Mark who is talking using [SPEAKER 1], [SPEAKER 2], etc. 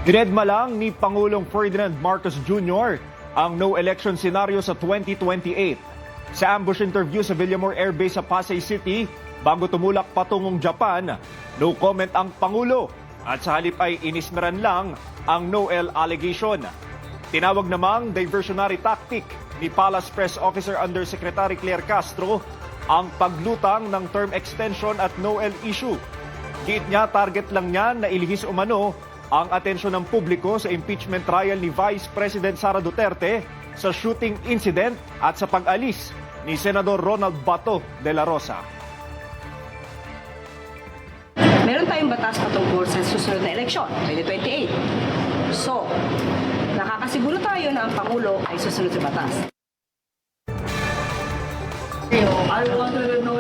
[SPEAKER 1] Dinedma lang ni Pangulong Ferdinand Marcos Jr. ang no election scenario sa 2028. Sa ambush interview sa Villamor Air Base sa Pasay City, bago tumulak patungong Japan, no comment ang Pangulo at sa halip ay inismeran lang ang no-el allegation. Tinawag namang diversionary tactic ni Palace Press Officer Undersecretary Claire Castro ang paglutang ng term extension at no-el issue. Giit niya, target lang niya na ilihis umano ang atensyon ng publiko sa impeachment trial ni Vice President Sara Duterte sa shooting incident at sa pag-alis ni Senador Ronald Bato de la Rosa.
[SPEAKER 2] Meron tayong batas patungkol sa susunod na eleksyon, 2028. So, nakakasiguro tayo na ang Pangulo ay susunod sa batas.
[SPEAKER 3] I wanted to know